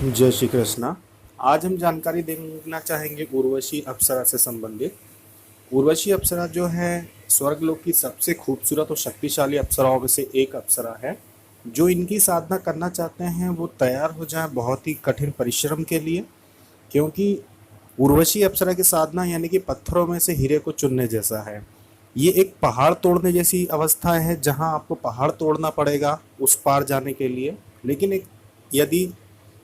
जय श्री कृष्णा। आज हम जानकारी देना चाहेंगे उर्वशी अप्सरा से संबंधित। उर्वशी अप्सरा जो है स्वर्गलोक की सबसे खूबसूरत और शक्तिशाली अप्सराओं में से एक अप्सरा है। जो इनकी साधना करना चाहते हैं वो तैयार हो जाए बहुत ही कठिन परिश्रम के लिए, क्योंकि उर्वशी अप्सरा की साधना यानी कि पत्थरों में से हीरे को चुनने जैसा है। ये एक पहाड़ तोड़ने जैसी अवस्था है जहां आपको पहाड़ तोड़ना पड़ेगा उस पार जाने के लिए। लेकिन एक यदि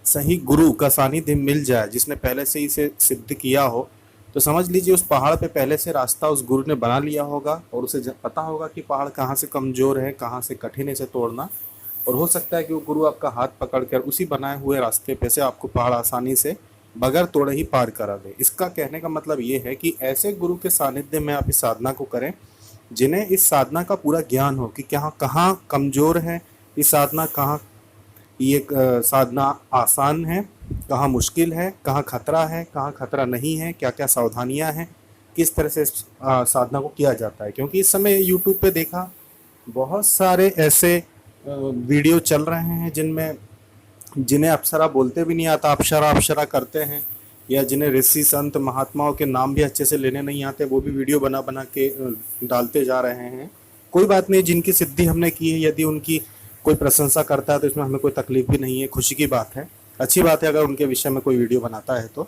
सही गुरु का सानिध्य मिल जाए जिसने पहले से ही इसे सिद्ध किया हो, तो समझ लीजिए उस पहाड़ पे पहले से रास्ता उस गुरु ने बना लिया होगा और उसे पता होगा कि पहाड़ कहाँ से कमजोर है, कहाँ से कठिन है इसे तोड़ना। और हो सकता है कि वो गुरु आपका हाथ पकड़कर उसी बनाए हुए रास्ते पे से आपको पहाड़ आसानी से बगैर तोड़े ही पार करा दे। इसका कहने का मतलब ये है कि ऐसे गुरु के सानिध्य में आप इस साधना को करें जिन्हें इस साधना का पूरा ज्ञान हो कि क्या कहाँ कमजोर है इस साधना, कहाँ ये साधना आसान है, कहाँ मुश्किल है, कहाँ खतरा है, कहाँ खतरा नहीं है, क्या क्या सावधानियां हैं, किस तरह से साधना को किया जाता है। क्योंकि इस समय यूट्यूब पे देखा बहुत सारे ऐसे वीडियो चल रहे हैं जिनमें जिन्हें अप्सरा बोलते भी नहीं आता, अप्सरा अप्सरा करते हैं, या जिन्हें ऋषि संत महात्माओं के नाम भी अच्छे से लेने नहीं आते वो भी वीडियो बना बना के डालते जा रहे हैं। कोई बात नहीं, जिनकी सिद्धि हमने की है यदि उनकी कोई प्रशंसा करता है तो इसमें हमें कोई तकलीफ भी नहीं है, खुशी की बात है, अच्छी बात है। अगर उनके विषय में कोई वीडियो बनाता है तो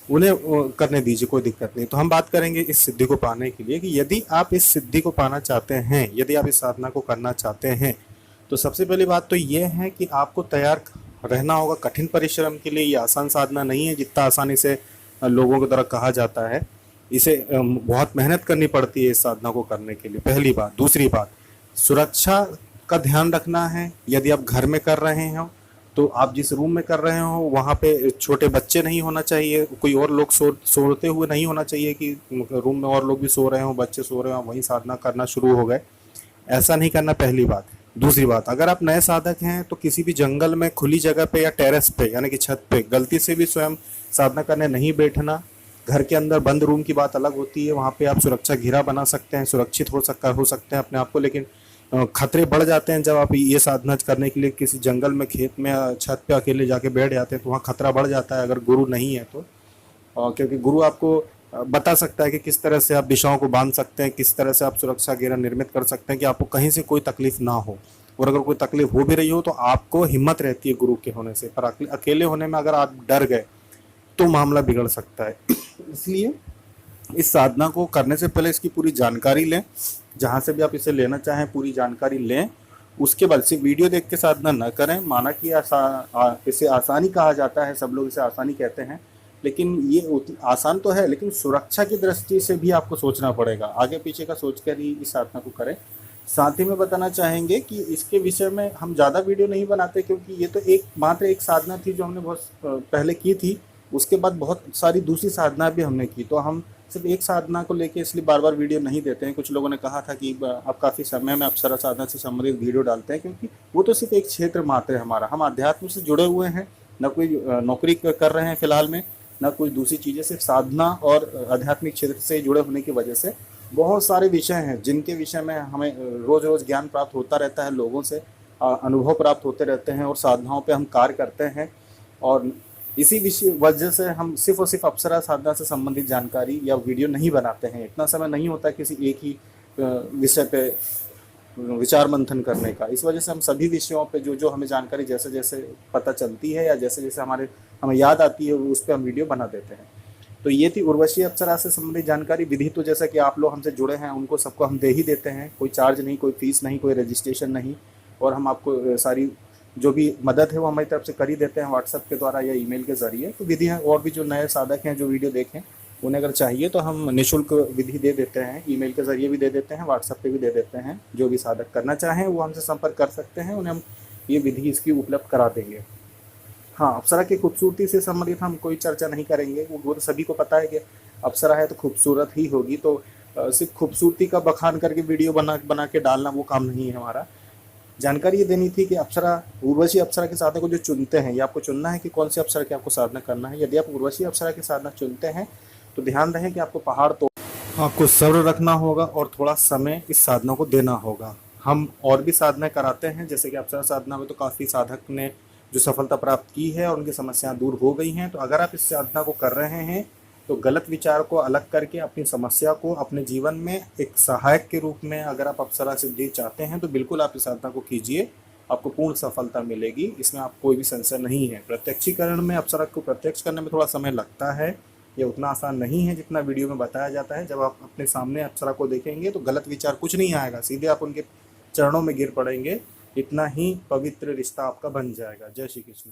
उन्हें करने दीजिए, कोई दिक्कत नहीं। तो हम बात करेंगे इस सिद्धि को पाने के लिए कि यदि आप इस सिद्धि को पाना चाहते हैं, यदि आप इस साधना को करना चाहते हैं, तो सबसे पहली बात तो ये है कि आपको तैयार रहना होगा कठिन परिश्रम के लिए। ये आसान साधना नहीं है जितना आसानी से लोगों के द्वारा कहा जाता है। इसे बहुत मेहनत करनी पड़ती है इस साधना को करने के लिए, पहली बात। दूसरी बात, सुरक्षा का ध्यान रखना है। यदि आप घर में कर रहे हो तो आप जिस रूम में कर रहे हो वहाँ पे छोटे बच्चे नहीं होना चाहिए, कोई और लोग सोते हुए नहीं होना चाहिए कि रूम में और लोग भी सो रहे हो, बच्चे सो रहे हो, वहीं साधना करना शुरू हो गए, ऐसा नहीं करना, पहली बात। दूसरी बात, अगर आप नए साधक हैं तो किसी भी जंगल में खुली जगह पे या टेरेस पे यानी कि छत पे गलती से भी स्वयं साधना करने नहीं बैठना। घर के अंदर बंद रूम की बात अलग होती है, वहाँ पे आप सुरक्षा घेरा बना सकते हैं, सुरक्षित हो सकते हैं अपने आप को। लेकिन खतरे बढ़ जाते हैं जब आप ये साधना करने के लिए किसी जंगल में, खेत में, छत पे अकेले जाके बैठ जाते हैं, तो वहाँ खतरा बढ़ जाता है अगर गुरु नहीं है तो। क्योंकि गुरु आपको बता सकता है कि किस तरह से आप दिशाओं को बांध सकते हैं, किस तरह से आप सुरक्षा घेरा निर्मित कर सकते हैं कि आपको कहीं से कोई तकलीफ ना हो। और अगर कोई तकलीफ हो भी रही हो तो आपको हिम्मत रहती है गुरु के होने से, पर अकेले होने में अगर आप डर गए तो मामला बिगड़ सकता है। इसलिए इस साधना को करने से पहले इसकी पूरी जानकारी लें, जहाँ से भी आप इसे लेना चाहें पूरी जानकारी लें। उसके बाद सिर्फ वीडियो देख के साधना न करें। माना कि इसे आसानी कहा जाता है, सब लोग इसे आसानी कहते हैं, लेकिन ये आसान तो है, लेकिन सुरक्षा की दृष्टि से भी आपको सोचना पड़ेगा, आगे पीछे का सोच कर ही इस साधना को करें। साथ ही में बताना चाहेंगे कि इसके विषय में हम ज़्यादा वीडियो नहीं बनाते, क्योंकि ये तो मात्र एक साधना थी जो हमने बहुत पहले की थी। उसके बाद बहुत सारी दूसरी साधना भी हमने की, तो हम सिर्फ एक साधना को लेके इसलिए बार बार वीडियो नहीं देते हैं। कुछ लोगों ने कहा था कि आप काफ़ी समय में अप्सरा साधना से संबंधित वीडियो डालते हैं, क्योंकि वो तो सिर्फ एक क्षेत्र मात्र है हमारा। हम अध्यात्म से जुड़े हुए हैं, न कोई नौकरी कर रहे हैं फिलहाल में, न कोई दूसरी चीज़ें, सिर्फ साधना और आध्यात्मिक क्षेत्र से जुड़े होने की वजह से बहुत सारे विषय हैं जिनके विषय में हमें रोज़ रोज़ ज्ञान प्राप्त होता रहता है, लोगों से अनुभव प्राप्त होते रहते हैं, और साधनाओं पे हम कार्य करते हैं। और इसी विषय वजह से हम सिर्फ और सिर्फ अप्सरा साधना से संबंधित जानकारी या वीडियो नहीं बनाते हैं। इतना समय नहीं होता किसी एक ही विषय पे विचार मंथन करने का। इस वजह से हम सभी विषयों पे जो जो हमें जानकारी जैसे जैसे पता चलती है या जैसे जैसे हमें याद आती है उस पर हम वीडियो बना देते हैं। तो ये थी उर्वशी अप्सरा से संबंधित जानकारी। विधि तो जैसा कि आप लोग हमसे जुड़े हैं उनको सबको हम दे ही देते हैं, कोई चार्ज नहीं, कोई फीस नहीं, कोई रजिस्ट्रेशन नहीं, और हम आपको सारी जो भी मदद है वो हमारी तरफ से कर ही देते हैं व्हाट्सएप के द्वारा या ईमेल के ज़रिए। तो विधि है, और भी जो नए साधक हैं जो वीडियो देखें उन्हें अगर चाहिए तो हम निःशुल्क विधि दे देते हैं, ईमेल के ज़रिए भी दे देते हैं, व्हाट्सएप पे भी दे देते हैं। जो भी साधक करना चाहें वो हमसे संपर्क कर सकते हैं, उन्हें हम ये विधि इसकी उपलब्ध करा देंगे। हाँ, अप्सरा की खूबसूरती से संबंधित हम कोई चर्चा नहीं करेंगे, वो तो सभी को पता है कि अप्सरा है तो खूबसूरत ही होगी। तो सिर्फ खूबसूरती का बखान करके वीडियो बना बना के डालना वो काम नहीं है हमारा। जानकारी ये देनी थी कि अप्सरा, उर्वशी अप्सरा के साधना को जो चुनते हैं, ये आपको चुनना है कि कौन से अप्सरा की आपको साधना करना है। यदि आप उर्वशी अप्सरा की साधना चुनते हैं तो ध्यान रहे कि आपको पहाड़ तो आपको सब्र रखना होगा और थोड़ा समय इस साधना को देना होगा। हम और भी साधना कराते हैं, जैसे कि अप्सरा साधना में तो काफ़ी साधक ने जो सफलता प्राप्त की है और उनकी समस्याएं दूर हो गई हैं। तो अगर आप इस साधना को कर रहे हैं तो गलत विचार को अलग करके अपनी समस्या को अपने जीवन में एक सहायक के रूप में अगर आप अप्सरा सिद्धि चाहते हैं तो बिल्कुल आप इस साधना को कीजिए, आपको पूर्ण सफलता मिलेगी, इसमें आप कोई भी संशय नहीं है। प्रत्यक्षीकरण में अप्सरा को प्रत्यक्ष करने में थोड़ा समय लगता है, ये उतना आसान नहीं है जितना वीडियो में बताया जाता है। जब आप अपने सामने अप्सरा को देखेंगे तो गलत विचार कुछ नहीं आएगा, सीधे आप उनके चरणों में गिर पड़ेंगे, इतना ही पवित्र रिश्ता आपका बन जाएगा। जय श्री कृष्ण।